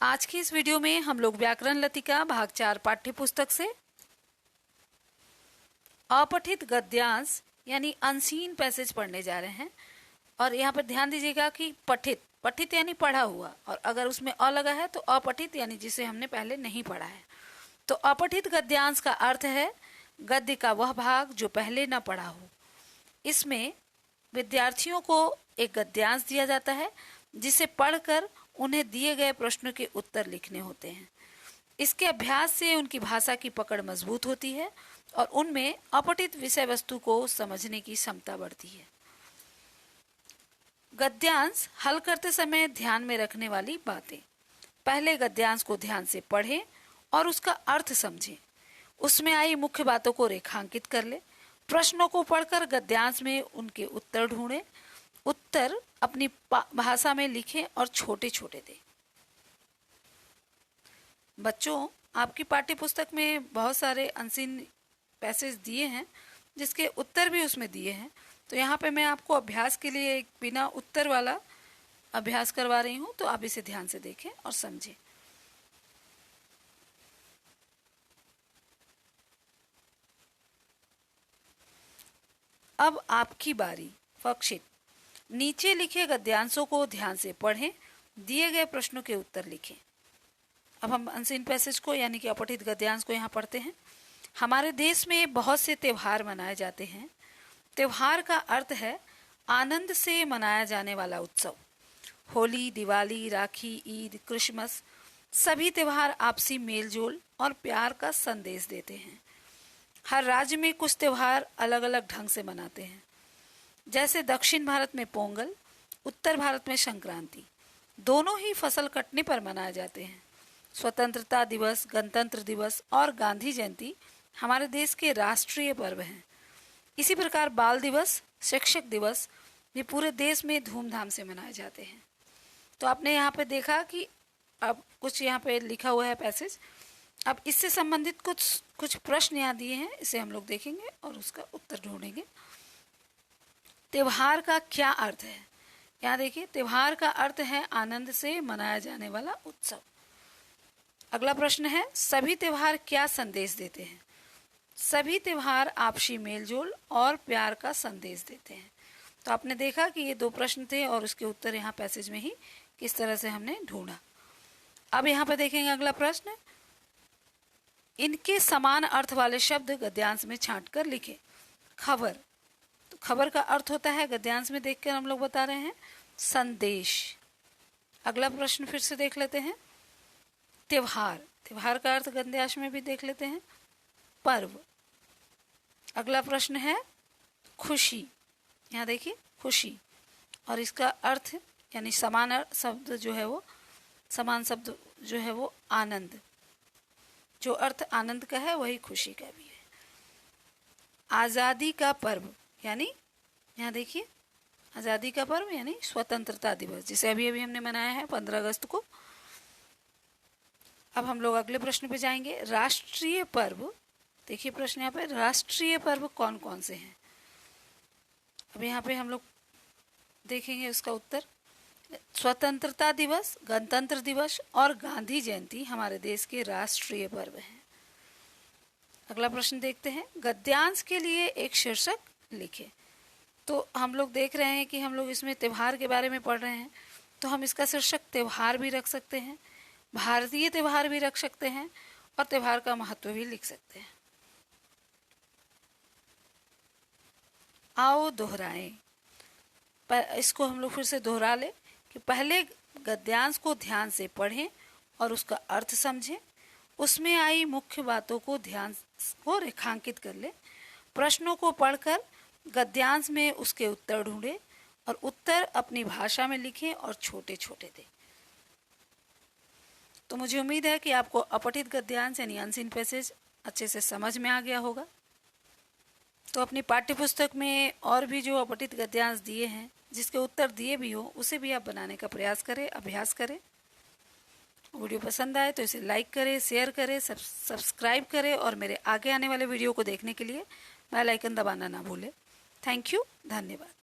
आज की इस वीडियो में हम लोग व्याकरण लतिका भाग 4 पाठ्य पुस्तक से अपठित गद्यांश यानी अनसीन पैसेज पढ़ने जा रहे हैं। और यहाँ पर ध्यान दीजिएगा कि पठित पठित यानी पढ़ा हुआ, और अगर उसमें अ लगा है तो अपठित यानी जिसे हमने पहले नहीं पढ़ा है। तो अपठित गद्यांश का अर्थ है गद्य का वह भाग जो पहले न पढ़ा हो। इसमें विद्यार्थियों को एक गद्यांश दिया जाता है जिसे पढ़कर उन्हें दिए गए प्रश्नों के उत्तर लिखने होते हैं। इसके अभ्यास से उनकी भाषा की पकड़ मजबूत होती है और उनमें अपठित विषय वस्तु को समझने की क्षमता बढ़ती है। गद्यांश हल करते समय ध्यान में रखने वाली बातें। पहले गद्यांश को ध्यान से पढ़ें और उसका अर्थ समझें। उसमें आई मुख्य बातों को रेखांकित कर ले। प्रश्नों को पढ़कर गद्यांश में उनके उत्तर ढूंढें। उत्तर अपनी भाषा में लिखें और छोटे छोटे दें। बच्चों, आपकी पाठ्य पुस्तक में बहुत सारे अनसीन पैसेज दिए हैं जिसके उत्तर भी उसमें दिए हैं। तो यहाँ पे मैं आपको अभ्यास के लिए एक बिना उत्तर वाला अभ्यास करवा रही हूँ, तो आप इसे ध्यान से देखें और समझें। अब आपकी बारी। फक्षित नीचे लिखे गद्यांशों को ध्यान से पढ़ें, दिए गए प्रश्नों के उत्तर लिखें। अब हम अनसीन पैसेज को यानी कि अपठित गद्यांश को यहाँ पढ़ते हैं। हमारे देश में बहुत से त्योहार मनाए जाते हैं। त्योहार का अर्थ है आनंद से मनाया जाने वाला उत्सव। होली, दिवाली, राखी, ईद, क्रिसमस सभी त्योहार आपसी मेलजोल और प्यार का संदेश देते हैं। हर राज्य में कुछ त्योहार अलग अलग ढंग से मनाते हैं। जैसे दक्षिण भारत में पोंगल, उत्तर भारत में संक्रांति। दोनों ही फसल कटने पर मनाए जाते हैं। स्वतंत्रता दिवस, गणतंत्र दिवस और गांधी जयंती हमारे देश के राष्ट्रीय पर्व हैं। इसी प्रकार बाल दिवस, शिक्षक दिवस भी पूरे देश में धूमधाम से मनाए जाते हैं। तो आपने यहाँ पे देखा कि अब कुछ यहाँ पे लिखा हुआ है पैसेज। अब इससे संबंधित कुछ प्रश्न यहाँ दिए हैं, इसे हम लोग देखेंगे और उसका उत्तर ढूंढेंगे। त्योहार का क्या अर्थ है? यहाँ देखिए, त्योहार का अर्थ है आनंद से मनाया जाने वाला उत्सव। अगला प्रश्न है सभी त्योहार क्या संदेश देते हैं? सभी त्योहार आपसी मेलजोल और प्यार का संदेश देते हैं। तो आपने देखा कि ये दो प्रश्न थे और उसके उत्तर यहाँ पैसेज में ही किस तरह से हमने ढूंढा। अब यहाँ पे देखेंगे अगला प्रश्न। इनके समान अर्थ वाले शब्द गद्यांश में छांट कर लिखे। खबर, तो खबर का अर्थ होता है, गद्यांश में देखकर हम लोग बता रहे हैं, संदेश। अगला प्रश्न फिर से देख लेते हैं। त्योहार, त्योहार का अर्थ गद्यांश में भी देख लेते हैं, पर्व। अगला प्रश्न है खुशी। यहाँ देखिए खुशी, और इसका अर्थ यानी समान शब्द जो है वो, समान शब्द जो है वो आनंद। जो अर्थ आनंद का है वही खुशी का भी है। आज़ादी का पर्व यानी, यहाँ देखिए, आज़ादी का पर्व यानी स्वतंत्रता दिवस, जिसे अभी अभी हमने मनाया है 15 अगस्त को। अब हम लोग अगले प्रश्न पे जाएंगे। राष्ट्रीय पर्व, देखिए प्रश्न यहाँ पे, राष्ट्रीय पर्व कौन कौन से हैं? अब यहाँ पे हम लोग देखेंगे उसका उत्तर। स्वतंत्रता दिवस, गणतंत्र दिवस और गांधी जयंती हमारे देश के राष्ट्रीय पर्व हैं। अगला प्रश्न देखते हैं। गद्यांश के लिए एक शीर्षक लिखे। तो हम लोग देख रहे हैं कि हम लोग इसमें त्योहार के बारे में पढ़ रहे हैं, तो हम इसका शीर्षक त्योहार भी रख सकते हैं, भारतीय त्योहार भी रख सकते हैं और त्योहार का महत्व भी लिख सकते हैं। आओ दोहराएं। इसको हम लोग फिर से दोहरा ले कि पहले गद्यांश को ध्यान से पढ़ें और उसका अर्थ समझें। उसमें आई मुख्य बातों को ध्यान को रेखांकित कर ले। प्रश्नों को पढ़कर गद्यांश में उसके उत्तर ढूंढें और उत्तर अपनी भाषा में लिखें और छोटे छोटे दें। तो मुझे उम्मीद है कि आपको अपठित गद्यांश यानी अनसीन पैसेज अच्छे से समझ में आ गया होगा। तो अपनी पाठ्यपुस्तक में और भी जो अपठित गद्यांश दिए हैं, जिसके उत्तर दिए भी हो, उसे भी आप बनाने का प्रयास करें, अभ्यास करें। वीडियो पसंद आए तो इसे लाइक करें, शेयर करें, सब्सक्राइब करें और मेरे आगे आने वाले वीडियो को देखने के लिए बेल आइकन दबाना ना भूलें। थैंक यू, धन्यवाद।